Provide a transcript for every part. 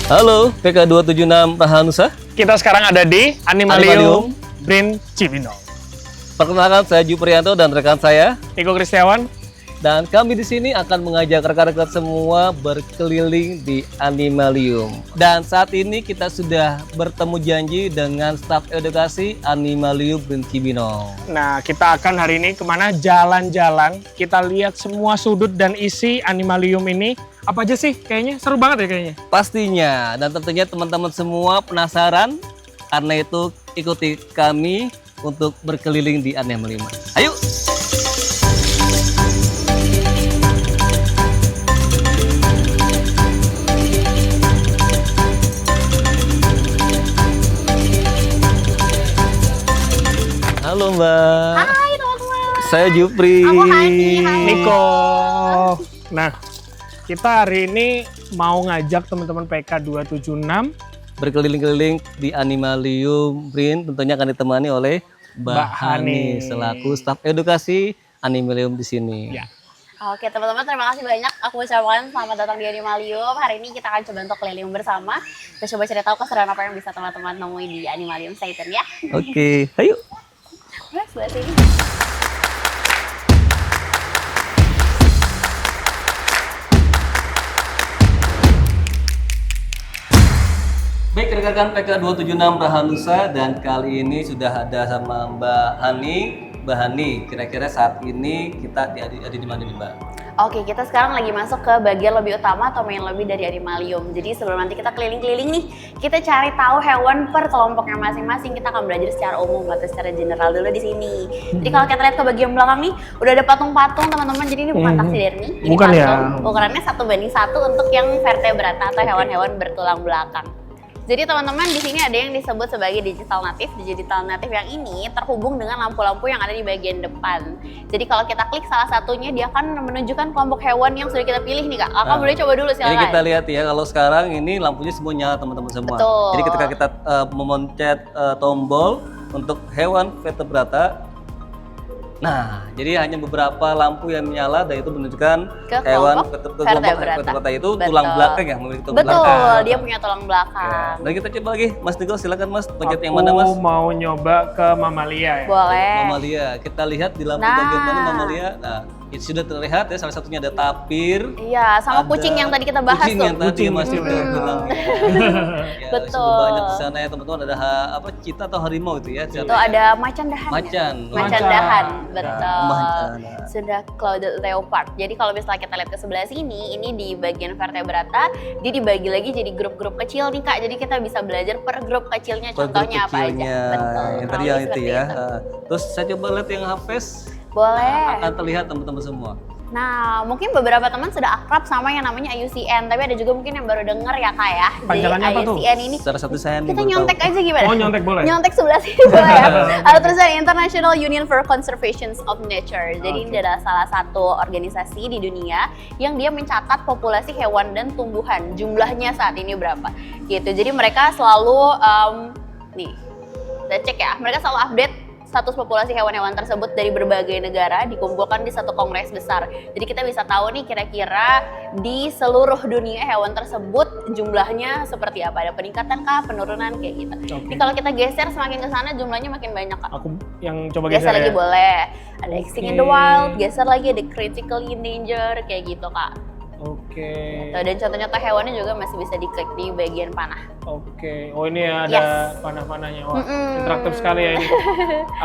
Halo, PK276 Rahanusa. Kita sekarang ada di Animalium Brin Cibinong. Perkenalkan, saya Juprianto dan rekan saya. Niko Kristiawan. Dan kami di sini akan mengajak rekan-rekan semua berkeliling di Animalium. Dan saat ini kita sudah bertemu janji dengan staf edukasi Animalium Brin Cibinong. Nah, kita akan hari ini kemana? Jalan-jalan. Kita lihat semua sudut dan isi Animalium ini. Apa aja sih? Kayaknya seru banget ya kayaknya. Pastinya, dan tentunya teman-teman semua penasaran. Karena itu ikuti kami untuk berkeliling di Animalium. Ayo! Halo Mbak. Hai teman-teman. Saya Jupri. Aku Hani. Hai. Niko. Nah, kita hari ini mau ngajak teman-teman PK276 Berkeliling-keliling di Animalium Brin, tentunya akan ditemani oleh Mbak Mbak Hani Hani selaku staf edukasi Animalium di sini. Ya. Oke teman-teman, terima kasih banyak. Aku ucapkan selamat datang di Animalium. Hari ini kita akan coba untuk keliling bersama. Kita coba cari tahu keseruan apa yang bisa teman-teman temui di Animalium. Stay tune ya. Oke, ayo. Mas, sebelah sini. Baik rekan-rekan PK276 Rahanusa, dan kali ini sudah ada sama Mbak Hani. Mbak Hani, kira-kira saat ini kita ada di mana nih Mbak? Oke, kita sekarang lagi masuk ke bagian lobby utama atau main lobby dari Animalium. Jadi sebelum nanti kita keliling-keliling nih, kita cari tahu hewan per kelompoknya masing-masing. Kita akan belajar secara umum atau secara general dulu di sini. Jadi kalau kita lihat ke bagian belakang nih, udah ada patung-patung teman-teman. Jadi ini bukan taxidermy, ini Bukan patung. ya. Ukurannya 1:1 untuk yang vertebrata atau hewan-hewan bertulang belakang. Jadi teman-teman di sini ada yang disebut sebagai digital native. Digital native yang ini terhubung dengan lampu-lampu yang ada di bagian depan. Jadi kalau kita klik salah satunya, dia akan menunjukkan kelompok hewan yang sudah kita pilih nih Kak. Kakak boleh coba dulu silakan. Jadi kita lihat ya, kalau sekarang ini lampunya semua nyala teman-teman semua. Betul. Jadi ketika kita memencet tombol untuk hewan vertebrata, nah, jadi hanya beberapa lampu yang menyala dan itu menunjukkan Ke hewan kelompok vertebrata itu tulang Betul. belakang ya, memiliki tulang Betul, belakang. dia punya tulang Ya. belakang. Dan kita coba lagi, Mas Niko silakan Mas, pencet yang Aku mana Mas? mau nyoba ke mamalia ya. Boleh. Mamalia. Kita lihat di lampu Nah. bagian mana mamalia. Nah, itu sudah terlihat ya, salah satunya ada tapir. Iya, sama ada kucing yang tadi kita bahas kucing tuh. yang tadi Kucing. Mas Niko bilang. Ya, Betul. cukup banyak di sana ya teman-teman, ada apa cita atau harimau itu ya. Itu ada macan dahan. Macan. Macan Macan. dahan, Nah, betul. macan. Sudah clouded leopard. Jadi kalau misalnya kita lihat ke sebelah sini, ini di bagian vertebrata, dia dibagi lagi jadi grup-grup kecil nih Kak. Jadi kita bisa belajar per grup kecilnya, Per grup contohnya apa aja. kecilnya. Betul. Yang tadi kurang yang lebih itu seperti ya. itu. Terus saya coba lihat yang Hafes. Boleh. Akan terlihat teman-teman semua. Nah, mungkin beberapa teman sudah akrab sama yang namanya IUCN, tapi ada juga mungkin yang baru denger ya Kak ya. Panjangannya apa tuh? IUCN ini Salah satu saya kita nyontek aja gimana? Oh, nyontek boleh? Nyontek sebelah sini boleh ya. Ada tulisan International Union for Conservation of Nature. Jadi ini adalah salah satu organisasi di dunia yang dia mencatat populasi hewan dan tumbuhan. Jumlahnya saat ini berapa? Gitu. Jadi mereka selalu nih, kita cek ya. Mereka selalu update status populasi hewan-hewan tersebut dari berbagai negara, dikumpulkan di satu kongres besar. Jadi kita bisa tahu nih kira-kira di seluruh dunia hewan tersebut jumlahnya seperti apa. Ada peningkatan kah, penurunan kayak gitu. Oke. Jadi kalau kita geser semakin ke sana jumlahnya makin banyak Kak. Aku yang coba Geser geser lagi ya. boleh. Ada extinct in the Oke. wild, geser lagi ada critically endangered kayak gitu Kak. Oke. Tuh, dan contoh-contoh hewannya juga masih bisa diklik di bagian panah. Oke. Oh, ini ada Yes. panah-panahnya. Wah, Mm-mm. interaktif sekali ya ini.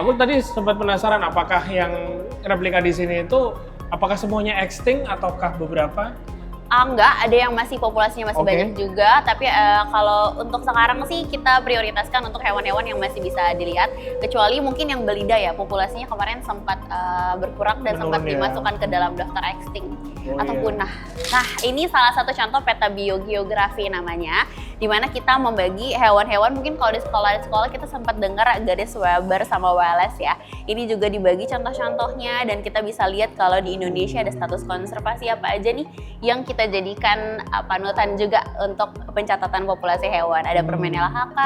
Aku tadi sempat penasaran apakah yang replika di sini itu apakah semuanya extinct ataukah beberapa? Enggak, ada yang masih populasinya masih Oke. banyak juga, tapi kalau untuk sekarang sih kita prioritaskan untuk hewan-hewan yang masih bisa dilihat, kecuali mungkin yang belida ya, populasinya kemarin sempat berkurang dan sempat Menurun ya. dimasukkan ke dalam daftar extinct atau iya. punah. Nah, ini salah satu contoh peta biogeografi namanya, di mana kita membagi hewan-hewan. Mungkin kalau di sekolah kita sempat dengar garis Weber sama Wallace ya. Ini juga dibagi contoh-contohnya dan kita bisa lihat kalau di Indonesia ada status konservasi apa aja nih yang kita jadikan panutan juga untuk pencatatan populasi hewan. Ada permen LHK,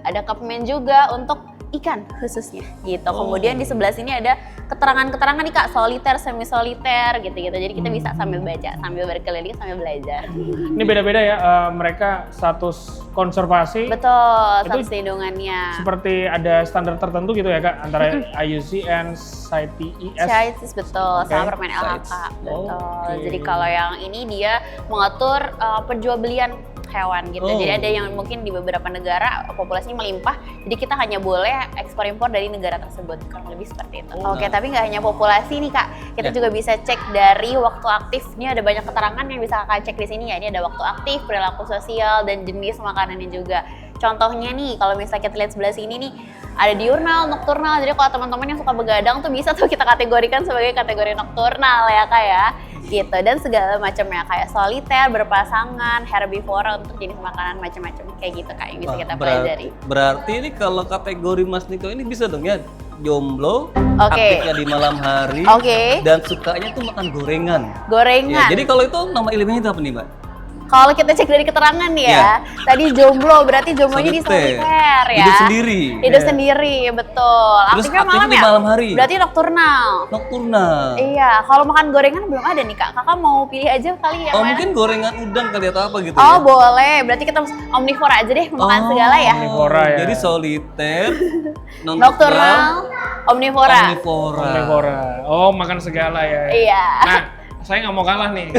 ada Kepmen juga untuk ikan khususnya gitu. Kemudian di sebelah sini ada keterangan-keterangan nih Kak, soliter, semi soliter gitu-gitu. Jadi kita bisa sambil baca, sambil berkeliling, sambil belajar. Ini beda-beda ya, mereka status konservasi. Betul, Itu status lindungannya. Seperti ada standar tertentu gitu ya Kak, antara IUCN, CITES. CITES betul, Oke. sama Permen LHK. CITES. Betul. Oke. Jadi kalau yang ini dia mengatur penjualbelian hewan gitu. Oh. Jadi ada yang mungkin di beberapa negara populasinya melimpah, jadi kita hanya boleh ekspor impor dari negara tersebut, kurang lebih seperti itu. Oh. Oke, tapi nggak hanya populasi nih Kak, kita Ya. juga bisa cek dari waktu aktif. Ini ada banyak keterangan yang bisa Kakak cek di sini ya. Ini ada waktu aktif, perilaku sosial, dan jenis makanannya juga. Contohnya nih, kalau misalnya kita lihat sebelah sini nih, ada diurnal, nokturnal. Jadi kalau teman-teman yang suka begadang tuh bisa tuh kita kategorikan sebagai kategori nokturnal ya Kak ya. Gitu, dan segala macamnya kayak soliter, berpasangan, herbivora untuk jenis makanan macam-macam kayak gitu Kak yang bisa kita pelajari. Berarti ini kalau kategori Mas Niko ini bisa dong ya, jomblo, Oke. aktifnya di malam hari, Oke. dan sukanya tuh makan gorengan. Gorengan. Ya, jadi kalau itu nama ilmiahnya itu apa nih Mbak? Kalau kita cek dari keterangan nih ya, tadi jomblo berarti jomblonya di soliter ya. Hidup sendiri. Hidup sendiri, betul. Terus Aktifnya malam aktifnya di ya? malam hari. Berarti nokturnal. Nocturnal. Iya, kalau makan gorengan belum ada nih Kak. Kakak mau pilih aja kali ya. Oh mana? mungkin gorengan udang kali atau apa gitu Oh ya? boleh, berarti kita omnivora aja deh, makan segala ya. Omnivora ya. Jadi soliter, Nocturnal, omnivora. omnivora. Omnivora. Oh, makan segala ya. Iya. Nah, saya nggak mau kalah nih.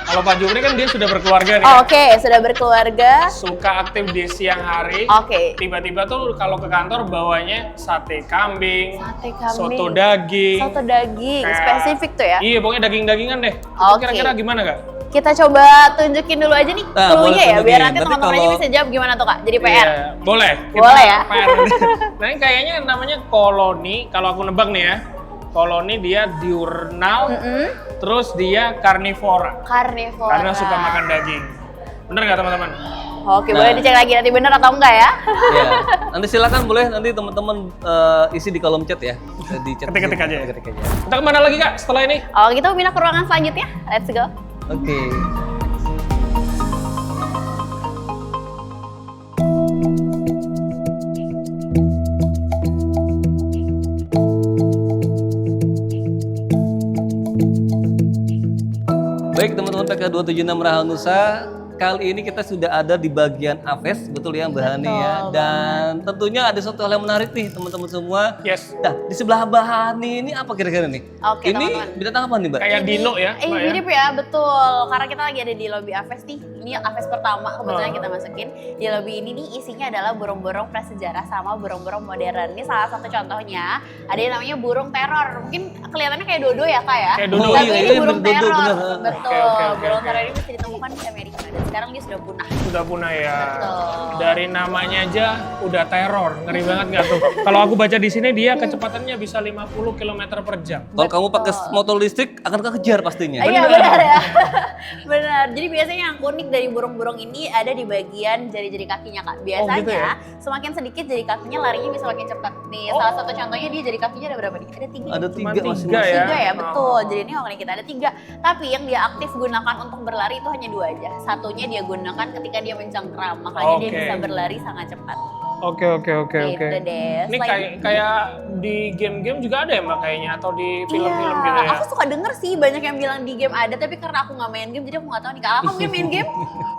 Kalau Pak Jupri kan dia sudah berkeluarga nih. Oke, sudah berkeluarga. Suka aktif di siang hari. Oke. Tiba-tiba tuh kalau ke kantor bawanya sate kambing, Sate kambing. soto daging. Soto daging, Kayak- spesifik tuh ya. Iya, pokoknya daging-dagingan deh. Itu Oke. kira-kira gimana Kak? Kita coba tunjukin dulu aja nih Nah, boleh clue-nya ya, tunjukin. biar nanti Berarti teman-teman aja kalau- bisa jawab gimana tuh Kak. Jadi PR. Iya, boleh. Boleh ya? PR. Nah, ini kayaknya namanya koloni. Kalau aku nebak nih ya, koloni dia diurnal, terus dia karnivora. Karnivora. Karena suka makan daging. Bener nggak teman-teman? Oke, Nah. boleh dicek lagi nanti bener atau enggak ya. Ya. Nanti silakan boleh nanti teman-teman isi di kolom chat ya. Bisa di chat. Ketik-ketik aja ya? Ketik aja. Kita kemana lagi Kak setelah ini? Oh, kita pindah ke ruangan selanjutnya. Let's go. Oke. Baik teman-teman PK276 Rahanusa, kali ini kita sudah ada di bagian Aves, betul ya Mbak Hani ya. Betul Dan tentunya ada satu hal yang menarik nih teman-teman semua. Yes. Nah, di sebelah Mbak Hani ini apa kira-kira nih? Oke, Ini teman-teman. binatang apa nih Mbak? Kayak dino ya, Mbak ya? Mirip ya, betul. Karena kita lagi ada di lobby Aves nih. Ini Aves pertama kebetulan kita masukin. Di lobby ini nih isinya adalah burung-burung prasejarah sama burung-burung modern. Ini salah satu contohnya. Ada yang namanya burung teror. Mungkin kelihatannya kayak dodo ya Kak ya? Kayak dodo. Tapi iya, ini iya, burung dodo, teror. bener. Betul. Oke, Burung oke. teror ini bisa ditemukan di Amerika dan sekarang dia sudah punah. Sudah punah ya. Betul. Dari namanya aja udah teror. Ngeri banget nggak tuh? Kalau aku baca di sini dia kecepatannya bisa 50 km per jam. Kalau kamu pakai motor listrik akan kekejar pastinya. Iya benar ya. Benar. Jadi biasanya yang unik dari burung-burung ini ada di bagian jari-jari kakinya Kak. Biasanya gitu ya? semakin sedikit jari kakinya larinya bisa makin cepat. Nih salah satu contohnya dia jari kakinya ada berapa nih? Ada 3. Ada Cuma tiga tiga masing-masing. Tiga ya, betul. Jadi ini kalau kita ada 3. Tapi yang dia aktif gunakan untuk berlari itu hanya 2 aja. Satunya dia gunakan ketika dia mencengkram, makanya dia Oke. bisa berlari sangat cepat. Oke. Gitu deh. Ini kayak di game-game juga ada ya Mbak kayaknya atau di film-film Iya, gitu ya? aku suka denger sih banyak yang bilang di game ada, tapi karena aku nggak main game jadi aku nggak tahu nih. Kakak mungkin main game?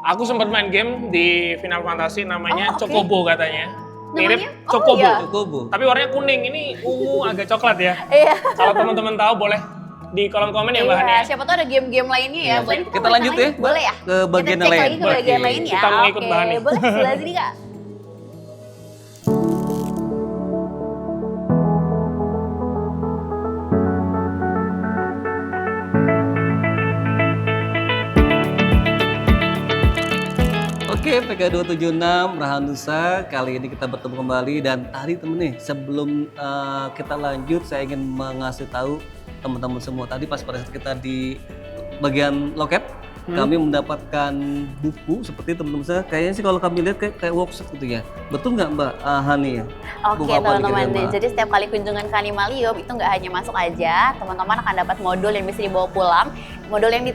Aku sempat main game di Final Fantasy namanya Oh, oke. Chocobo katanya. Mirip Namanya? Oh, Chocobo. iya. Chocobo. Tapi warnanya kuning, ini ungu agak coklat ya. Iya. Kalau teman-teman tahu boleh di kolom komen ya Mbak Hani. Iya, ya? siapa tahu ada game-game lainnya ya. Iya. Boleh Kita main lanjut lagi? ya, Mbak, Boleh ya? ke bagian kita cek lain. lagi ke bagian Oke. lain ya. Kita mau ikut Oke, Mbak Hani. boleh sebelah sini Kak. Oke, PK276 Rahanusa, kali ini kita bertemu kembali dan tadi temen nih sebelum kita lanjut saya ingin mengasih tahu teman-teman semua tadi pas pada saat kita di bagian loket kami mendapatkan buku seperti teman-teman saya kayaknya sih kalau kami lihat kayak workshop gitu ya. Betul nggak Mbak Hani ya? Oke Buku apa nih teman-teman, kira-kira, Mbak? jadi setiap kali kunjungan ke Animalium itu nggak hanya masuk aja, teman-teman akan dapat modul yang bisa dibawa pulang. Modul yang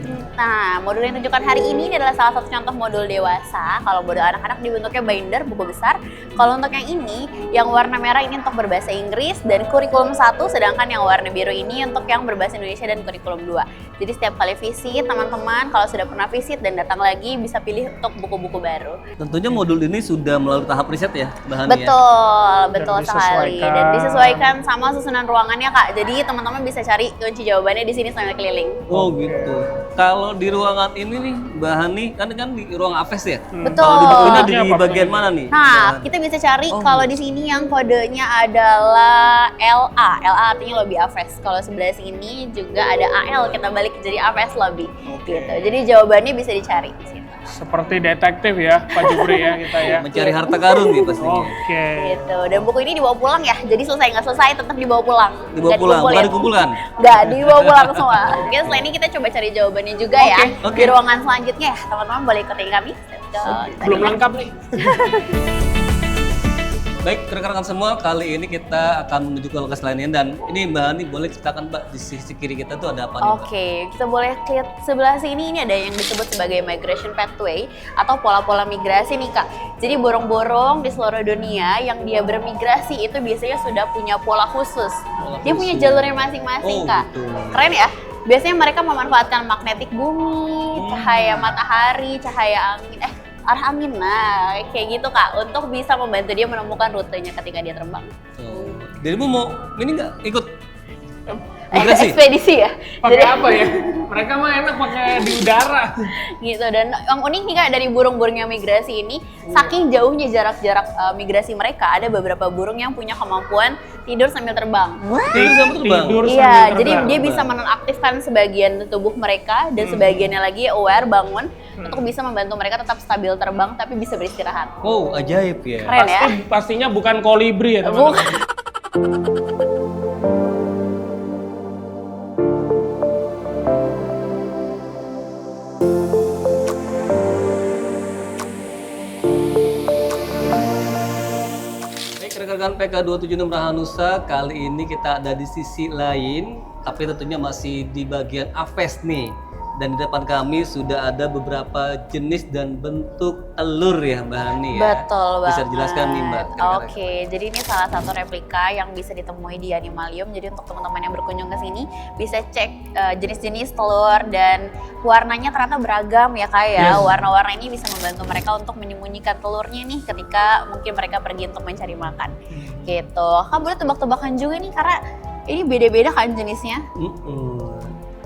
ditunjukkan hari ini adalah salah satu contoh modul dewasa. Kalau modul anak-anak dibentuknya binder, buku besar. Kalau untuk yang ini, yang warna merah ini untuk berbahasa Inggris dan kurikulum 1, sedangkan yang warna biru ini untuk yang berbahasa Indonesia dan kurikulum 2. Jadi setiap kali visit, teman-teman kalau sudah pernah visit dan datang lagi bisa pilih untuk buku-buku baru. Tentunya modul ini sudah melalui tahap riset ya, bahannya. Betul sekali. Dan disesuaikan sama susunan ruangannya, Kak. Jadi teman-teman bisa cari kunci jawabannya di sini sambil keliling. Oh gitu. Kalau di ruangan ini nih, Mbak Hani, kan di ruang AFES ya? Betul. Kalau di bukunya di Apa bagian mana nih? Nah, kita bisa cari kalau di sini yang kodenya adalah LA. LA artinya lobby AFES. Kalau sebelah sini juga ada AL, kita balik jadi AFES lobby. Gitu. Jadi jawabannya bisa dicari di sini. Seperti detektif ya, Pak Jupri ya kita ya. Mencari harta karun nih pastinya. Oke. Gitu. Dan buku ini dibawa pulang ya. Jadi selesai nggak selesai tetap dibawa pulang. Dibawa pulang, bukan dikumpulkan. Nggak, dibawa pulang semua. Oke, setelah ini kita coba cari jawabannya juga ya. Oke. Di ruangan selanjutnya ya. Teman-teman boleh ikutin kami. Belum lengkap nih. Baik, rekan-rekan semua, kali ini kita akan menuju ke lokasi lainnya dan ini Mbak Hani boleh ceritakan Mbak di sisi kiri kita tuh ada apa nih Mbak? Oke, kita boleh lihat sebelah sini ini ada yang disebut sebagai migration pathway atau pola-pola migrasi nih Kak. Jadi borong-borong di seluruh dunia yang dia bermigrasi itu biasanya sudah punya pola khusus. Dia punya jalurnya masing-masing Kak. Gitu. Keren ya? Biasanya mereka memanfaatkan magnetik bumi, cahaya matahari, cahaya angin, arah angin, nah kayak gitu Kak, untuk bisa membantu dia menemukan rutenya ketika dia terbang. Oh. Dirimu mau ini nggak ikut migrasi? Ekspedisi ya? Pakai apa ya? Mereka mah enak pakai di udara. Gitu, dan yang unik nih Kak dari burung-burung yang migrasi ini, saking jauhnya jarak-jarak migrasi mereka, ada beberapa burung yang punya kemampuan tidur sambil terbang. Tidur sambil terbang? Tidur Iya, sambil jadi terbang. dia bisa menonaktifkan sebagian tubuh mereka dan sebagiannya lagi aware, bangun untuk bisa membantu mereka tetap stabil terbang tapi bisa beristirahat. Oh, ajaib ya. Keren ya? Pastinya bukan kolibri ya teman-teman. Bukan. Baik, rekan-rekan PK276 Rahanusa, kali ini kita ada di sisi lain, tapi tentunya masih di bagian AFES nih. Dan di depan kami sudah ada beberapa jenis dan bentuk telur ya Mbak Hani ya. Betul banget. Bisa dijelaskan nih Mbak. kira-kira. Oke, jadi ini salah satu replika yang bisa ditemui di Animalium. Jadi untuk teman-teman yang berkunjung ke sini bisa cek jenis-jenis telur dan warnanya ternyata beragam ya Kak ya. Yes. Warna-warna ini bisa membantu mereka untuk menyembunyikan telurnya nih ketika mungkin mereka pergi untuk mencari makan. Gitu. Kak boleh tebak-tebakan juga nih karena ini beda-beda kan jenisnya.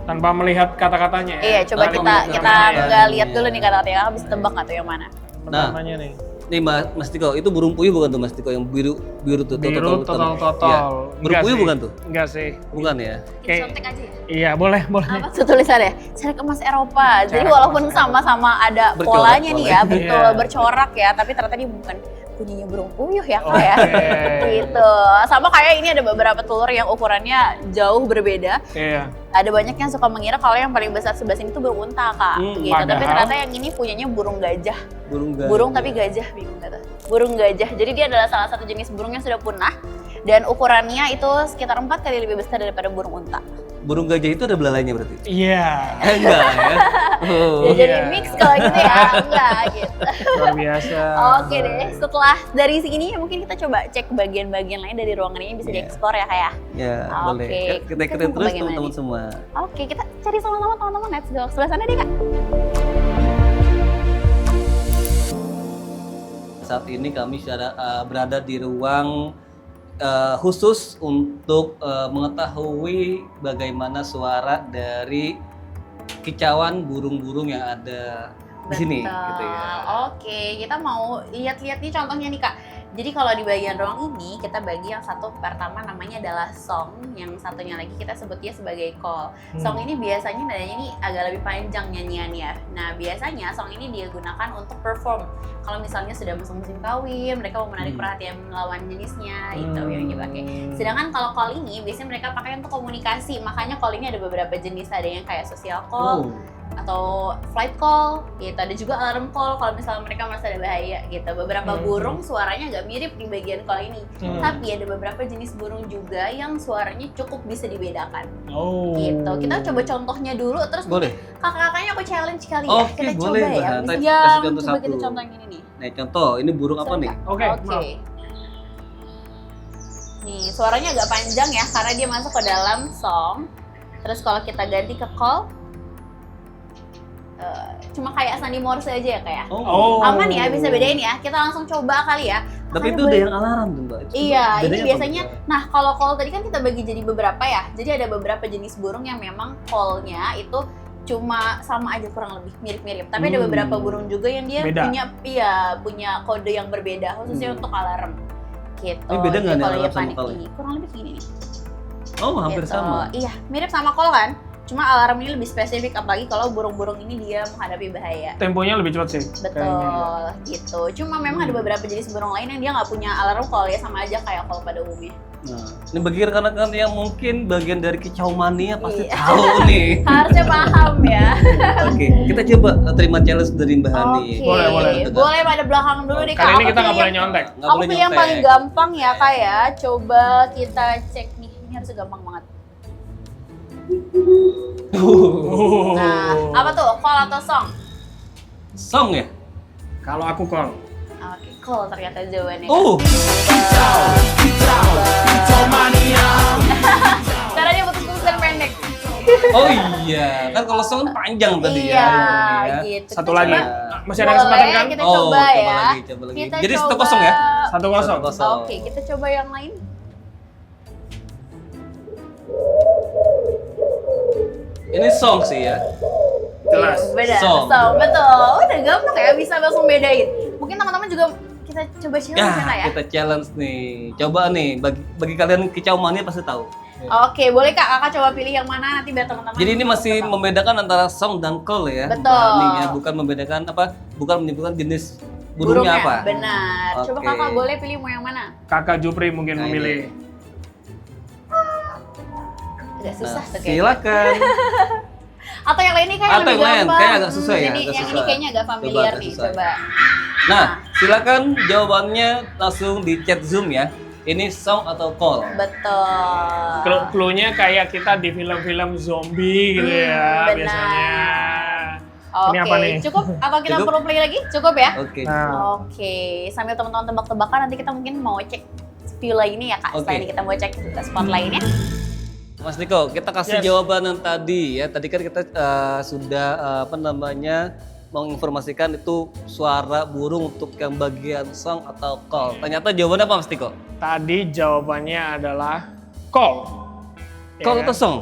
Tanpa melihat kata-katanya ya. Iya, coba Tanpa kita melihat kita kata-katanya. nggak lihat dulu nih kata-katanya. Kakak bisa tebak nggak tuh yang mana? Pertamanya nih. Nih Mas Tiko, itu burung puyuh bukan tuh Mas Tiko yang biru tuh Biru total. total. Iya. Burung puyuh bukan tuh? Enggak sih. Bukan ya? Kita contek aja ya. Iya, boleh. Apa tuh tulisannya? Cari kemas Eropa. Jadi Cari walaupun kemas sama-sama ada Bercorak polanya nih ya, polanya. betul Iya. bercorak ya, tapi ternyata ini bukan punyanya burung puyuh ya Kak ya. Oke. Gitu. Sama kayak ini ada beberapa telur yang ukurannya jauh berbeda. Iya. Ada banyak yang suka mengira kalau yang paling besar sebelah sini tuh burung unta Kak. Gitu. Tapi padahal- ternyata yang ini punyanya burung gajah. Burung Burung tapi gajah, bingung gak tuh? Burung gajah. Jadi dia adalah salah satu jenis burung yang sudah punah dan ukurannya itu sekitar 4 kali lebih besar daripada burung unta. Burung gajah itu ada belalainya berarti? Iya. Enggak ya? Oh. Ya, jadi Iya. mix kalau gitu ya, enggak gitu. Luar biasa. Oke deh, setelah dari sini mungkin kita coba cek bagian-bagian lain dari ruangan ini bisa Iya. dieksplor ya kayak. Ya, Oke. boleh. Kita Kita ikutin tunggu terus bagaimana teman-teman nih. semua. Oke, kita cari sama-sama teman-teman. Let's go. Sebelah sana deh Kak. Saat ini kami sudah berada di ruang khusus untuk mengetahui bagaimana suara dari kicauan burung-burung yang ada di sini gitu ya. Oke, kita mau lihat-lihat nih contohnya nih Kak. Jadi kalau di bagian ruang ini kita bagi yang satu pertama namanya adalah song, yang satunya lagi kita sebut dia sebagai call. Song ini biasanya nadanya ini agak lebih panjang nyanyiannya. Nah biasanya song ini dia gunakan untuk perform. Kalau misalnya sudah musim kawin, mereka mau menarik perhatian lawan jenisnya, itu yang dipakai. Sedangkan kalau call ini biasanya mereka pakai untuk komunikasi, makanya call ini ada beberapa jenis, ada yang kayak social call, atau flight call gitu. Ada juga alarm call kalau misalnya mereka merasa ada bahaya gitu. Beberapa burung suaranya agak mirip di bagian call ini. Tapi ada beberapa jenis burung juga yang suaranya cukup bisa dibedakan. Oh. Gitu. Kita coba contohnya dulu, terus Boleh. kakak-kakaknya aku challenge kali ya. Oke, Kita boleh, coba ya. Mbak. Bisa Kasih yang contoh coba kita satu. contoh yang ini nih. Nah, contoh, ini burung apa nih? Oke, Oke. Nih, suaranya agak panjang ya karena dia masuk ke dalam song. Terus kalau kita ganti ke call, cuma kayak sandi Morse aja ya kayak. Oh. Aman ya, bisa bedain ya. Kita langsung coba kali ya. Tapi Makanya itu udah boleh- yang alarm tuh, Mbak. Itu Iya, ini bedanya apa, biasanya. Mbak? Nah, kalau call tadi kan kita bagi jadi beberapa ya. Jadi ada beberapa jenis burung yang memang call-nya itu cuma sama aja kurang lebih mirip-mirip. Tapi ada beberapa burung juga yang dia Beda. punya kode yang berbeda khususnya untuk alarm. Gitu. Ini beda nggak Jadi nih kalau dia alarm sama panik call? ini kurang lebih gini nih. Oh, hampir Gitu. sama. Iya, mirip sama call kan. Cuma alarm ini lebih spesifik apalagi kalau burung-burung ini dia menghadapi bahaya. Temponya lebih cepat sih. Betul, kayaknya. gitu. Cuma memang ada beberapa jenis burung lain yang dia nggak punya alarm call ya, sama aja kayak call pada umumnya. Nah, ini bagi rekan-rekan yang mungkin bagian dari kicau mania pasti Iya. tahu nih. Harusnya paham ya. Oke, kita coba terima challenge dari Mbak Hani. Oke. Boleh, boleh. Boleh pada belakang dulu deh Kali Kak. ini Aku kita nggak pilih boleh yang- nyontek. Nggak Aku boleh pilih yang nyontek. paling gampang ya Kak ya. Coba kita cek nih. Ini harusnya gampang banget. Nah, apa tuh? Call atau song? Song ya? Kalau aku call. Oke, call ternyata jawabannya. Oh, Karena dia putus-putus dan pendek. oh iya. Kan kalau song kan panjang tadi Iya, ya. jawabannya. gitu. Satu Kita lagi. coba. Masih ada kesempatan kan? Kita Oh, coba ya. coba lagi. Kita Jadi coba- 1-0 ya? 1-0. 1-0. Oke, kita coba yang lain. Ini song sih ya. Jelas. Iya, beda. Song. Betul. Udah gampang ya, bisa langsung bedain. Mungkin teman-teman juga kita coba challenge ya, Kak ya. Kita challenge nih. Coba nih, bagi kalian kicau mania pasti tahu. Oke, boleh Kak, Kakak coba pilih yang mana nanti biar teman-teman. Jadi ini masih tahu. membedakan antara song dan call ya. Betul. Mbak Hani ya, bukan membedakan apa? Bukan menyebutkan jenis burungnya apa. Benar. Coba Oke. Kakak boleh pilih mau yang mana? Kakak Jupri mungkin Nah, memilih. Agak susah Nah, tuh kayaknya. silakan. Atau yang lain nih Kak yang Atau lebih yang lain, gampang. kayak agak susah ya, Ini agak yang ini susah. kayaknya agak Coba familiar agak nih, susah. coba. Nah, silakan jawabannya langsung di chat Zoom ya. Ini song atau call? Betul. Clue-nya kayak kita di film-film zombie gitu ya benar. biasanya. Oke, Ini apa nih? cukup atau kita Cukup? perlu play lagi? Cukup ya? Oke. Nah, Oke, sambil teman-teman tebak-tebakan nanti kita mungkin mau cek view lainnya ya Kak. Oke. Setelah ini kita mau cek spot lainnya. Mas Niko, kita kasih Yes. jawaban yang tadi ya. Tadi kan kita sudah menginformasikan itu suara burung untuk yang bagian song atau call. Ternyata jawabannya apa Mas Niko? tadi jawabannya adalah call. Ya Call kan? atau song?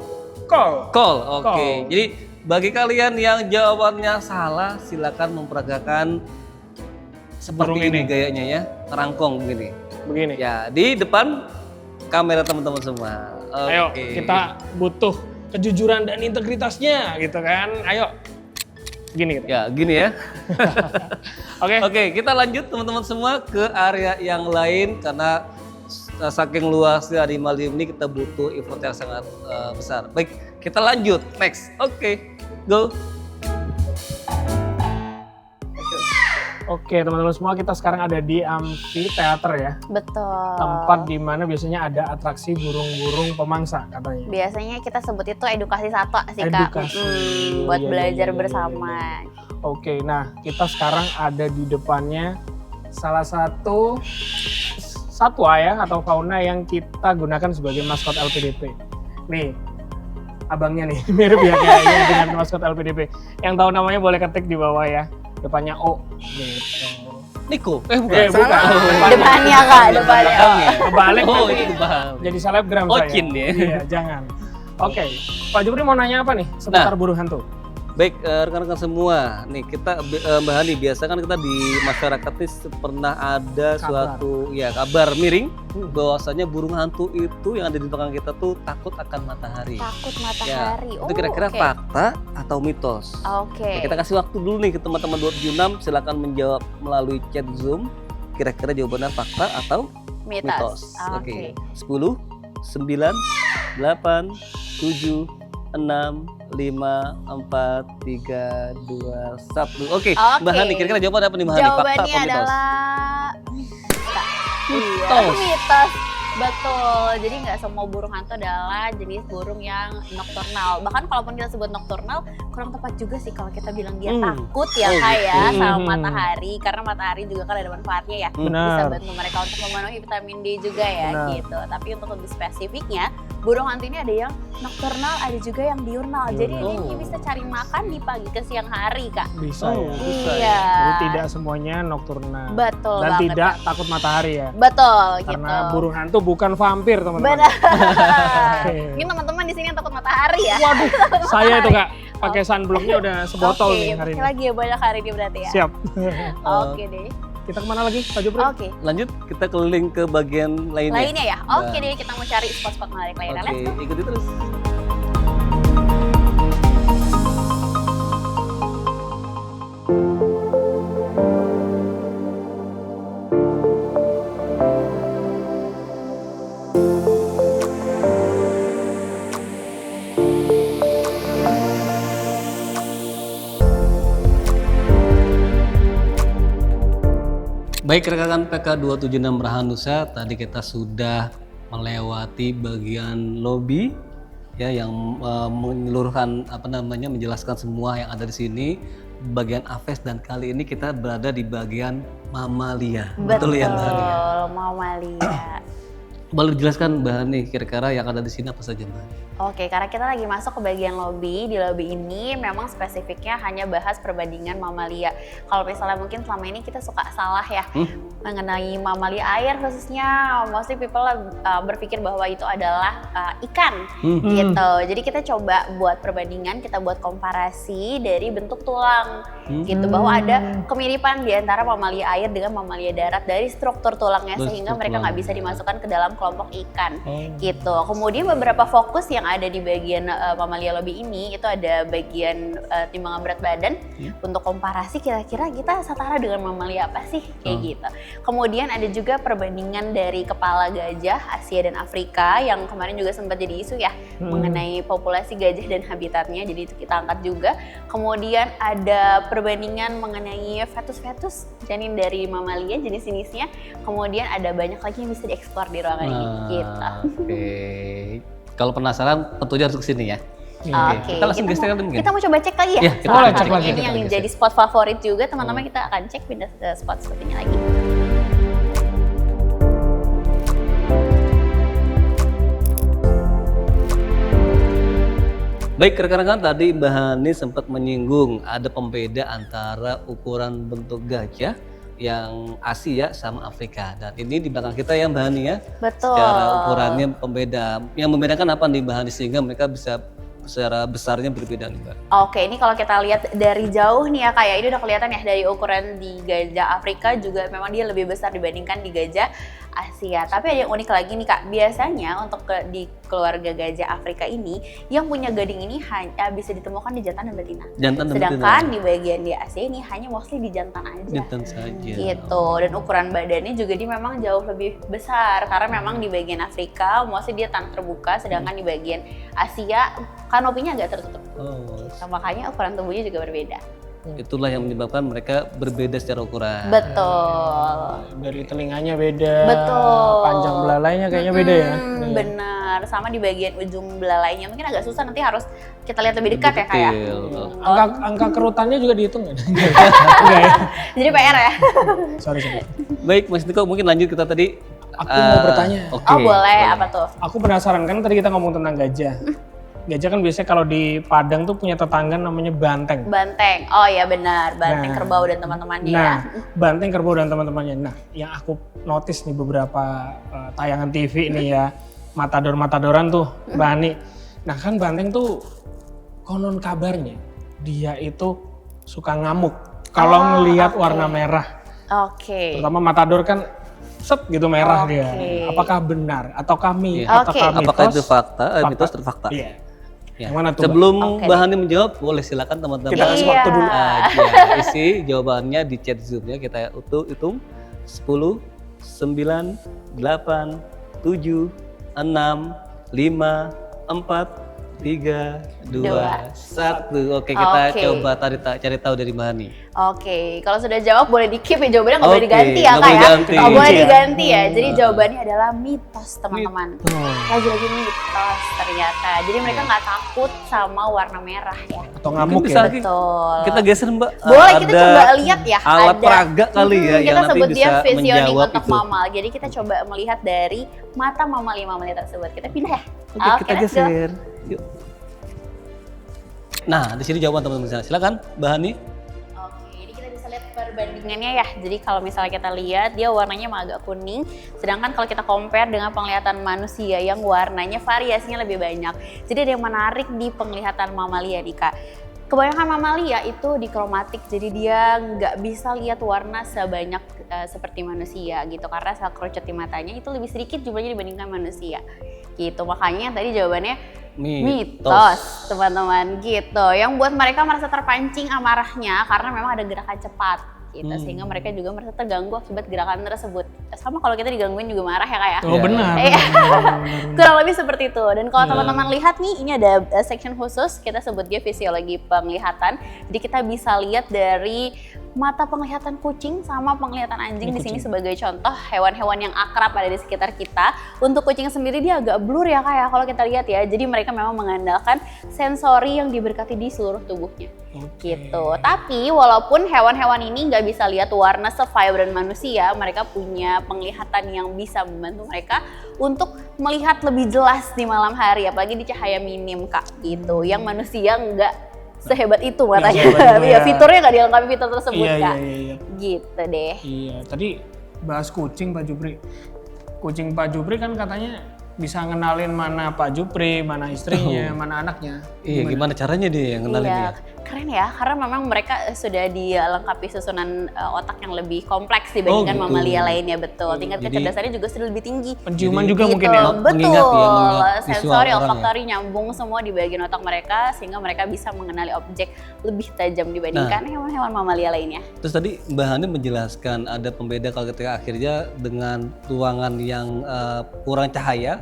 Call. Call, oke. Call. Jadi bagi kalian yang jawabannya salah, silakan memperagakan seperti Burung ini ini. gayanya ya, terangkong begini. Begini. Ya, di depan kamera teman-teman semua. Ayo, Oke. kita butuh kejujuran dan integritasnya gitu kan. Ayo. Gini gitu. Ya, gini ya. Oke. Oke, kita lanjut teman-teman semua ke area yang lain karena saking luasnya animalium ini kita butuh effort yang sangat besar. Baik, kita lanjut. Next. Oke, go. Oke, teman-teman semua, kita sekarang ada di amphitheater ya. Betul. Tempat di mana biasanya ada atraksi burung-burung pemangsa katanya. Biasanya kita sebut itu edukasi satwa sih Kak. Edukasi. Buat Iya, belajar iya, iya, bersama. Oke, nah kita sekarang ada di depannya salah satu satwa ya atau fauna yang kita gunakan sebagai maskot LPDP. Nih, abangnya nih mirip ya kayaknya dengan maskot LPDP. Yang tahu namanya boleh ketik di bawah ya. Depannya O gitu. Niko. Bukan. Bukan. Depannya Kak, depannya. Belakangnya. Kebalik Oh, nanti. itu depan. Jadi selebgram saya. Ocin ya. Iya, jangan. Oke, Pak Jupri mau nanya apa nih seputar burung hantu? Baik, rekan-rekan semua, nih kita Mbak Hani, biasa kan kita di masyarakat ini pernah ada suatu ya kabar miring bahwasanya burung hantu itu yang ada di belakang kita tuh takut akan matahari. Takut Ya, matahari. itu kira-kira oke. fakta atau mitos? Oke. Ya, kita kasih waktu dulu nih ke teman-teman 276, silakan menjawab melalui chat Zoom. Kira-kira jawabannya fakta atau mitos? Oke. 10, 9, 8, 7, 6, 5, 4, 3, 2, 1. Oke, Oke. Mbak Hani, kira-kira jawaban apa nih Mbak Hani? Fakta Jawabannya atau mitos? adalah Mitos. mitos. Betul, jadi nggak semua burung hantu adalah jenis burung yang nocturnal. Bahkan kalaupun kita sebut nocturnal, kurang tepat juga sih kalau kita bilang dia takut ya Oh, kayak gitu. sama matahari. Karena matahari juga kan ada manfaatnya ya. Bisa Benar. bantu mereka untuk memenuhi vitamin D juga ya Benar. gitu. Tapi untuk lebih spesifiknya, burung hantu ini ada yang nocturnal, ada juga yang diurnal. Jadi Diurnal. dia bisa cari makan di pagi ke siang hari, Kak. Bisa Oh, ya. bisa Iya. Jadi tidak semuanya nokturnal. Betul Dan banget, tidak Kak. takut matahari ya. Betul Karena gitu. burung hantu bukan vampir, teman-teman. Benar. Oke. Ini teman-teman di sini yang takut matahari ya. Waduh, saya itu Kak pakai sunblocknya udah sebotol Oke, nih hari pakai ini. lagi ya banyak hari ini berarti ya. Siap. Oke deh. Kita kemana lagi, Pak Jupri? Oke. Lanjut, kita keliling ke bagian lainnya. Lainnya ya. Oke deh, kita mau cari spot-spot menarik lainnya. Oke, Let's go. ikuti terus. Baik rekan-rekan PK276 Rahanusa, tadi kita sudah melewati bagian lobby ya yang menyeluruhkan menjelaskan semua yang ada di sini, bagian Aves, dan kali ini kita berada di bagian mamalia. Betul ya Mbak Hani? Mamalia. Boleh dijelaskan Mbak Hani kira-kira yang ada di sini apa saja Mbak? Oke, karena kita lagi masuk ke bagian lobby. Di lobby ini memang spesifiknya hanya bahas perbandingan mamalia. Kalau misalnya mungkin selama ini kita suka salah ya mengenai mamalia air khususnya, mostly people berpikir bahwa itu adalah ikan gitu. Jadi kita coba buat perbandingan, kita buat komparasi dari bentuk tulang gitu, bahwa ada kemiripan di antara mamalia air dengan mamalia darat dari struktur tulangnya, sehingga mereka nggak bisa dimasukkan ke dalam kelompok ikan gitu. Kemudian beberapa fokus yang ada di bagian mamalia lobby ini itu ada bagian timbangan berat badan untuk komparasi kira-kira kita setara dengan mamalia apa sih kayak gitu. Kemudian ada juga perbandingan dari kepala gajah Asia dan Afrika yang kemarin juga sempat jadi isu ya mengenai populasi gajah dan habitatnya, jadi itu kita angkat juga. Kemudian ada perbandingan mengenai fetus-fetus janin dari mamalia jenis-jenisnya. Kemudian ada banyak lagi yang bisa dieksplor di ruangan ini gitu. Oke. Kalau penasaran tentunya harus kesini ya. Oke, Kita langsung geser mungkin. kita mau coba cek lagi ya. Iya, kita boleh Soalnya cek lagi, Ini kita yang geser. jadi spot favorit juga teman-teman, kita akan cek pindah ke spot sepertinya lagi. Baik rekan-rekan, tadi Mbak Hani sempat menyinggung ada pembeda antara ukuran bentuk gajah yang Asia sama Afrika, dan ini di belakang kita ya Mbak Hani ya. Betul. Secara ukurannya pembeda. Yang membedakan apa nih Mbak Hani sehingga mereka bisa secara besarnya berbeda nih Mbak? Oke, ini kalau kita lihat dari jauh nih ya kayak ini udah kelihatan ya dari ukuran di gajah Afrika juga memang dia lebih besar dibandingkan di gajah Asia. Tapi ada yang unik lagi nih Kak, biasanya untuk di keluarga gajah Afrika ini yang punya gading ini hanya bisa ditemukan di jantan dan betina. Jantan dan Sedangkan di bagian di Asia ini hanya mostly di jantan aja. Jantan saja. Gitu, dan ukuran badannya juga dia memang jauh lebih besar karena memang di bagian Afrika mostly dia tanah terbuka, sedangkan di bagian Asia kanopinya agak tertutup. Oh, Gitu, makanya ukuran tubuhnya juga berbeda. itulah yang menyebabkan mereka berbeda secara ukuran. Betul. Dari telinganya beda. Betul. Panjang belalainya kayaknya beda ya. Benar, sama di bagian ujung belalainya mungkin agak susah, nanti harus kita lihat lebih dekat ya kayak. Detail. Angka kerutannya juga dihitung nggak? Enggak ya? Jadi PR ya. Sorry. Baik Mas Niko, mungkin lanjut kita tadi. Aku mau bertanya. Oke, Oh boleh, apa tuh? Aku penasaran, kan tadi kita ngomong tentang gajah. Gajah kan biasanya kalau di Padang tuh punya tetangga namanya banteng. Banteng, oh ya benar, banteng Nah. kerbau dan teman-temannya Nah, ya. banteng kerbau dan teman-temannya. Nah, yang aku notice nih beberapa tayangan TV nih ya, matador-matadoran tuh, Mbak Ani. Nah kan banteng tuh konon kabarnya dia itu suka ngamuk kalau ngelihat warna merah. Oke. Terutama matador kan set gitu merah Oke. dia. Apakah benar ataukah Iya. ataukah mitos? Apakah itu fakta? Mitos atau fakta? Iya. Ya. Yang mana tuh, Mbak? Sebelum Oke Mbak Hani menjawab, boleh silakan teman-teman. Kita kasih waktu dulu. Isi jawabannya di chat Zoom-nya, kita hitung 10, 9, 8, 7, 6, 5, 4, 3, 2, Dua. 1. Oke, kita Oke. coba cari tahu dari Mbak Hani. Oke, kalau sudah jawab boleh di-keep ya, jawabannya nggak boleh Oke, diganti ya nggak Kak boleh ya? ganti. Nggak boleh Kunci ya? diganti ya, jadi jawabannya adalah mitos teman-teman. Oh. Lagi-lagi mitos ternyata, jadi mereka nggak takut sama warna merah ya. Atau Mungkin ngamuk bisa ya? Betul. kita geser Mbak. Boleh, kita Ada coba lihat ya. alat ada- peraga kali ya yang kita nanti sebut bisa dia visioning menjawab untuk itu. mamal. Jadi kita coba melihat dari mata mamalia tersebut. Kita pindah ya. Oke, kita let's go. geser. Yuk. Nah, di sini jawaban teman-teman di sana. Silakan, Mbak Hani. Oke, ini kita bisa lihat perbandingannya ya. Jadi kalau misalnya kita lihat dia warnanya emang agak kuning, sedangkan kalau kita compare dengan penglihatan manusia yang warnanya variasinya lebih banyak. Jadi ada yang menarik di penglihatan mamalia nih Kak. Kebanyakan mamalia itu dikromatik, jadi dia nggak bisa lihat warna sebanyak seperti manusia gitu, karena sel kerucut di matanya itu lebih sedikit jumlahnya dibandingkan manusia. Gitu, makanya yang tadi jawabannya mitos teman-teman gitu, yang buat mereka merasa terpancing amarahnya karena memang ada gerakan cepat gitu, sehingga mereka juga merasa terganggu akibat gerakan tersebut. Sama kalau kita digangguin juga marah ya Kak ya. Oh benar. Iya. benar. Kurang lebih seperti itu. Dan kalau Iya. teman-teman lihat nih, ini ada section khusus, kita sebut dia fisiologi penglihatan. Jadi kita bisa lihat dari mata penglihatan kucing sama penglihatan anjing Ini di sini kucing. sebagai contoh hewan-hewan yang akrab ada di sekitar kita. Untuk kucing sendiri dia agak blur ya Kak ya kalau kita lihat ya. Jadi mereka memang mengandalkan sensori yang diberkati di seluruh tubuhnya. Oke. Gitu. Tapi walaupun hewan-hewan ini nggak bisa lihat warna se-vibrant manusia, mereka punya penglihatan yang bisa membantu mereka untuk melihat lebih jelas di malam hari, apalagi di cahaya minim Kak. Gitu. Yang manusia nggak sehebat itu matanya. sehebat itu, Ya, ya. fiturnya nggak dilengkapi fitur tersebut Iya, Kak. iya. Gitu deh. Iya, tadi bahas kucing Pak Jupri. Kucing Pak Jupri kan katanya bisa ngenalin mana Pak Jupri, mana istrinya, mana anaknya. Iya, gimana caranya dia yang kenalin Iya, dia? keren ya, karena memang mereka sudah dilengkapi susunan otak yang lebih kompleks dibandingkan gitu. mamalia lainnya, betul. Tingkat Jadi- kecerdasannya juga sudah lebih tinggi. Penciuman Jadi- juga Gitu, mungkin ya. Mengingat betul. ya, mengingat visual Sensori orang ya. olfaktori nyambung semua di bagian otak mereka, sehingga mereka bisa mengenali objek lebih tajam dibandingkan hewan-hewan mamalia lainnya. Terus tadi Mbak Hani menjelaskan ada pembeda kalau ketika akhirnya dengan ruangan yang kurang cahaya.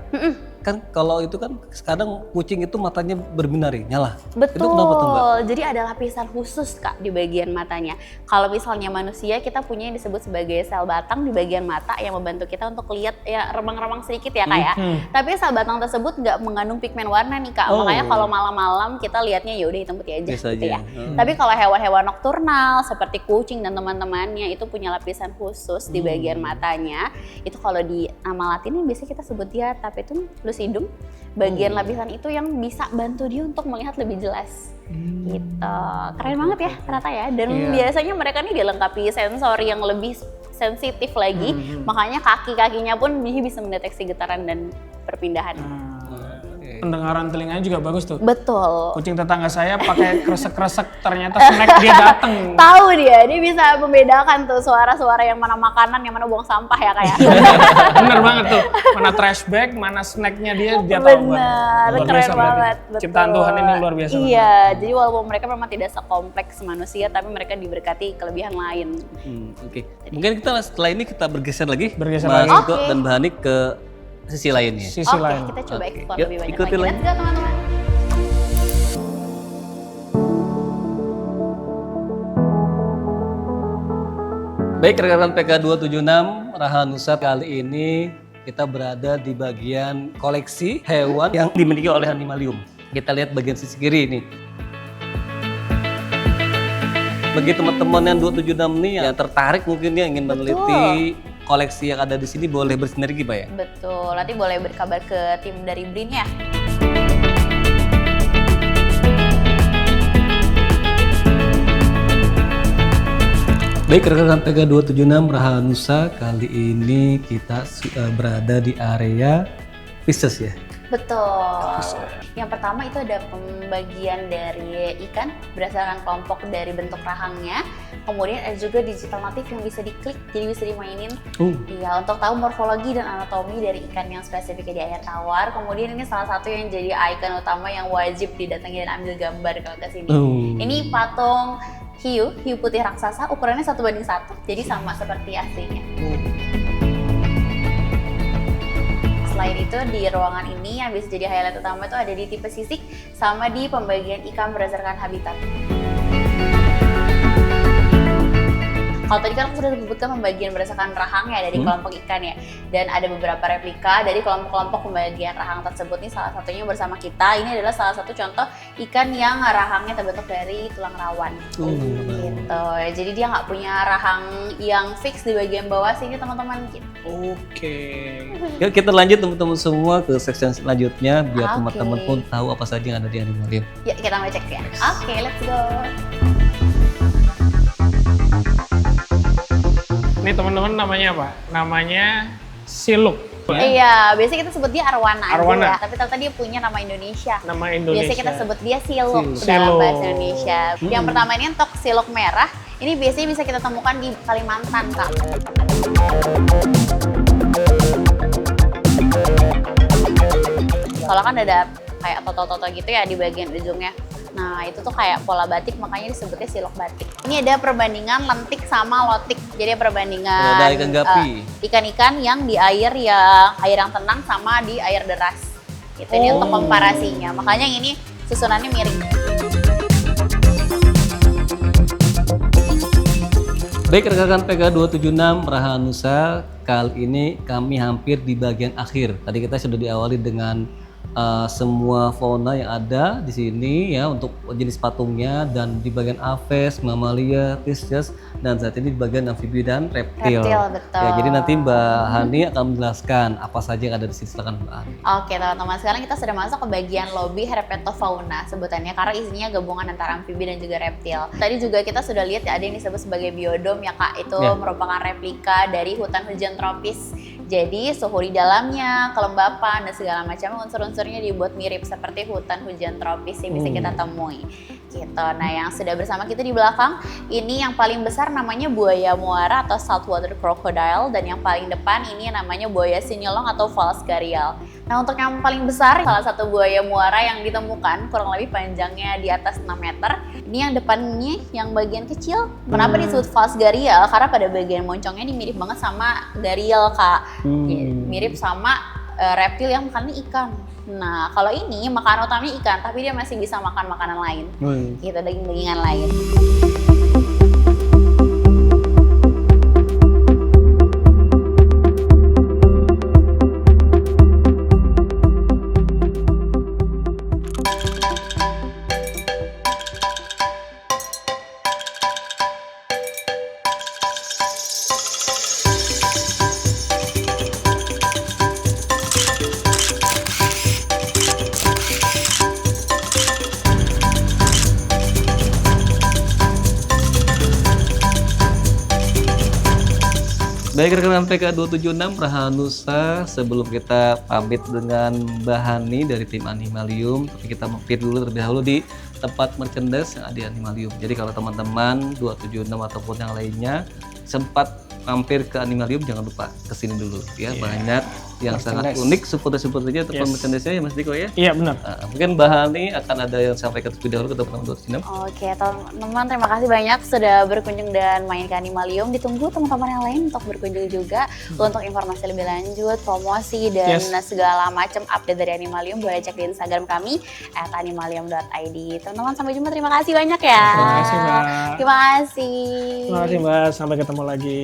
Kan kalau itu kan kadang kucing itu matanya berbinar nyala. Betul. Itu kenapa tuh Mbak? Jadi ada lapisan khusus Kak di bagian matanya. Kalau misalnya manusia kita punya yang disebut sebagai sel batang di bagian mata yang membantu kita untuk lihat ya remang-remang sedikit ya Kak ya. Tapi sel batang tersebut nggak mengandung pigmen warna nih Kak. Oh. Makanya kalau malam-malam kita lihatnya ya udah hitam putih aja Biasa gitu aja. ya. Tapi kalau hewan-hewan nokturnal seperti kucing dan teman-temannya itu punya lapisan khusus di bagian matanya. Itu kalau di nama latinnya biasanya kita sebut dia tapetum lucidum. Bagian lapisan itu yang bisa bantu dia untuk melihat lebih jelas. Gitu. Keren banget ya ternyata ya. Dan Iya. biasanya mereka nih dilengkapi sensori yang lebih sensitif lagi. Makanya kaki-kakinya pun dia bisa mendeteksi getaran dan perpindahan. Pendengaran telinganya juga bagus tuh. Betul. Kucing tetangga saya pakai kresek-kresek, ternyata snack dia dateng. Tahu dia bisa membedakan tuh suara-suara yang mana makanan, yang mana buang sampah ya kayak. Bener banget tuh. Mana trash bag, mana snacknya dia tahu banget. Bener, Luar keren biasa berarti. banget. Betul. Ciptaan Tuhan ini luar biasa. Iya, jadi walaupun mereka memang tidak sekompleks manusia, tapi mereka diberkati kelebihan lain. Oke. Mungkin kita setelah ini kita bergeser lagi. Bergeser Mas lagi. Iko Oke. dan Mbak Hani ke sisi lainnya. Sisi Oke, lain. kita coba Oke, explore yuk, lebih banyak ikutin lagi. lagi. Let's go teman-teman. Baik, rekan-rekan PK276 Rahanusa, kali ini kita berada di bagian koleksi hewan yang dimiliki oleh Animalium. Kita lihat bagian sisi kiri ini. Bagi teman-teman yang 276 nih yang tertarik mungkin ya ingin meneliti koleksi yang ada di sini, boleh bersinergi Pak ya? Betul, nanti boleh berkabar ke tim dari BRIN ya. Baik, rekan-rekan PK276 Rahanusa, kali ini kita berada di area Pisces ya. Betul. Yang pertama itu ada pembagian dari ikan berdasarkan kelompok dari bentuk rahangnya. Kemudian ada juga digital native yang bisa diklik, jadi bisa dimainin. Iya, untuk tahu morfologi dan anatomi dari ikan yang spesifik di air tawar. Kemudian ini salah satu yang jadi ikon utama yang wajib didatangi dan ambil gambar kalau ke sini. Ini patung hiu putih raksasa, ukurannya 1:1, jadi sama seperti aslinya. Selain itu di ruangan ini yang bisa jadi highlight utama itu ada di tipe sisik sama di pembagian ikan berdasarkan habitat. Kalau tadi kan aku sudah sebutkan pembagian berdasarkan rahang ya dari kelompok ikan ya, dan ada beberapa replika dari kelompok-kelompok pembagian rahang tersebut. Nih salah satunya bersama kita, ini adalah salah satu contoh ikan yang rahangnya terbentuk dari tulang rawan. Gitu. Jadi dia nggak punya rahang yang fix di bagian bawah sini teman-teman. Gitu. Oke. Yuk kita lanjut teman-teman semua ke section selanjutnya biar teman-teman pun tahu apa saja yang ada di animalium. Yuk kita mulai cek ya. Oke, let's go. Ini teman-teman namanya apa? Namanya siluk. Iya, biasanya kita sebut dia arwana, Arwana. aja ya, tapi ternyata dia punya nama Indonesia. Nama Indonesia. Biasanya kita sebut dia siluk dalam Siluk. bahasa Indonesia. Yang pertama ini untuk siluk merah, ini biasanya bisa kita temukan di Kalimantan, Kak. Kalau kan ada kayak toto-toto gitu ya di bagian ujungnya. Nah, itu tuh kayak pola batik, makanya disebutnya siluk batik. Ini ada perbandingan lentik sama lotik. Jadi perbandingan Ada ikan gapi. ikan-ikan yang di air yang tenang sama di air deras. Gitu. Ini untuk komparasinya. Makanya yang ini susunannya miring. Baik rekan-rekan PK276 Rahanusa, kali ini kami hampir di bagian akhir. Tadi kita sudah diawali dengan semua fauna yang ada di sini ya untuk jenis patungnya, dan di bagian aves, mamalia, pisces, dan saat ini di bagian amfibi dan reptil. Betul. Ya, jadi nanti Mbak Hani akan menjelaskan apa saja yang ada di sini. Silakan Mbak Hani. Oke teman-teman, sekarang kita sudah masuk ke bagian lobby herpetofauna sebutannya, karena isinya gabungan antara amfibi dan juga reptil. Tadi juga kita sudah lihat ya, ada yang disebut sebagai biodom ya Kak, itu merupakan replika dari hutan hujan tropis. Jadi suhu di dalamnya, kelembapan, dan segala macam unsur-unsurnya dibuat mirip seperti hutan hujan tropis yang bisa kita temui. Gitu. Nah, yang sudah bersama kita di belakang, ini yang paling besar namanya buaya muara atau saltwater crocodile, dan yang paling depan ini namanya buaya sinyolong atau false gharial. Nah, untuk yang paling besar, salah satu buaya muara yang ditemukan kurang lebih panjangnya di atas 6 meter. Ini yang depannya, yang bagian kecil. Kenapa disebut false gharial? Karena pada bagian moncongnya ini mirip banget sama gharial, Kak. Mirip sama reptil yang makannya ikan. Nah, kalau ini makanan utamanya ikan, tapi dia masih bisa makan makanan lain. Gitu, daging-dagingan lain. Baik rekan-rekan PK276 Rahanusa, sebelum kita pamit dengan Mbak Hani dari tim Animalium, tapi kita mampir dulu terlebih dahulu di tempat merchandise yang ada di Animalium. Jadi kalau teman-teman 276 ataupun yang lainnya sempat mampir ke Animalium, jangan lupa kesini dulu ya. Banyak yang sangat unik seperti-sepertinya tempat merchandise-nya ya Mas Diko ya. Iya benar. Mungkin Mbak Hani akan ada yang sampaikan terlebih dahulu ke teman-teman 276. Oke teman-teman, terima kasih banyak sudah berkunjung dan main ke Animalium. Ditunggu teman-teman yang lain untuk berkunjung juga untuk informasi lebih lanjut, promosi dan segala macam update dari Animalium. Boleh cek di Instagram kami @animalium.id. Teman-teman sampai jumpa, terima kasih banyak ya. Terima kasih Mbak. Terima kasih. Terima kasih Mbak, sampai ketemu lagi.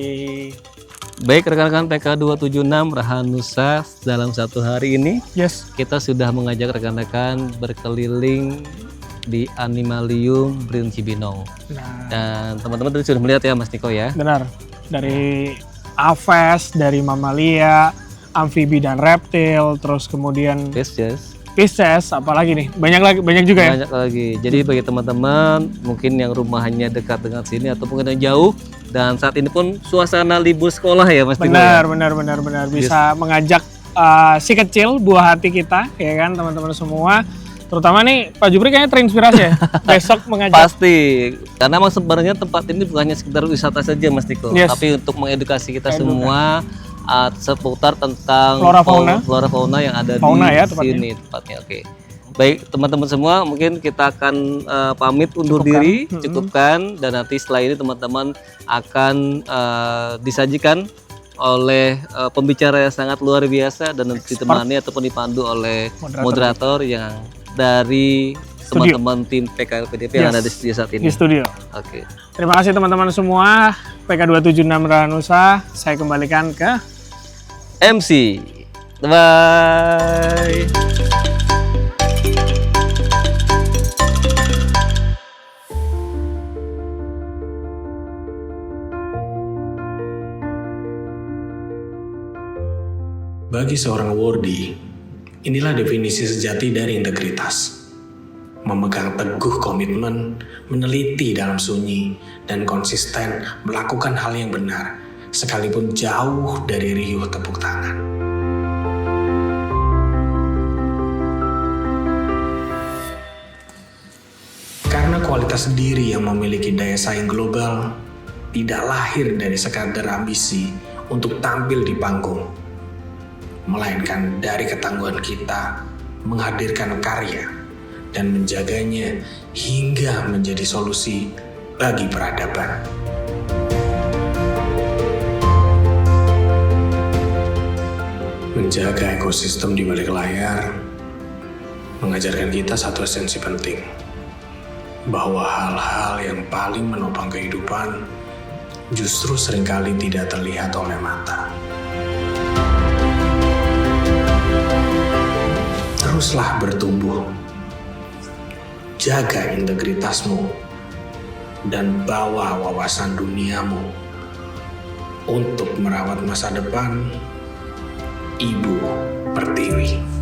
Baik rekan-rekan PK276 Rahanusa, dalam satu hari ini kita sudah mengajak rekan-rekan berkeliling di Animalium Brin Cibinong. Dan teman-teman tadi sudah melihat ya Mas Niko ya. Benar, dari aves, dari mamalia, amfibi dan reptil, terus kemudian Pisces, apalagi nih? Banyak juga ya? Banyak lagi. Jadi bagi teman-teman mungkin yang rumahnya dekat dengan sini atau mungkin yang jauh, dan saat ini pun suasana libur sekolah ya Mas Tino. Benar. Bisa mengajak si kecil buah hati kita, ya kan teman-teman semua. Terutama nih Pak Jupri kayaknya terinspirasi ya. Besok mengajak. Pasti. Karena memang sebenarnya tempat ini bukan hanya sekedar wisata saja Mas Tiko, tapi untuk mengedukasi kita semua seputar tentang flora fauna yang ada di sini tempatnya. Oke. Baik teman-teman semua, mungkin kita akan pamit undur diri, cukupkan, dan nanti setelah ini teman-teman akan disajikan oleh pembicara yang sangat luar biasa dan ditemani ataupun dipandu oleh moderator yang dari teman-teman tim PKLPDP yang ada di studio saat ini. Di studio. Oke. Terima kasih teman-teman semua. PK276 Ranusa, saya kembalikan ke MC. Bye. Bagi seorang awardee, inilah definisi sejati dari integritas. Memegang teguh komitmen, meneliti dalam sunyi, dan konsisten melakukan hal yang benar, sekalipun jauh dari riuh tepuk tangan. Karena kualitas diri yang memiliki daya saing global tidak lahir dari sekadar ambisi untuk tampil di panggung, melainkan dari ketangguhan kita menghadirkan karya dan menjaganya hingga menjadi solusi bagi peradaban. Menjaga ekosistem di balik layar mengajarkan kita satu esensi penting, bahwa hal-hal yang paling menopang kehidupan justru seringkali tidak terlihat oleh mata. Teruslah bertumbuh, jaga integritasmu, dan bawa wawasan duniamu untuk merawat masa depan Ibu Pertiwi.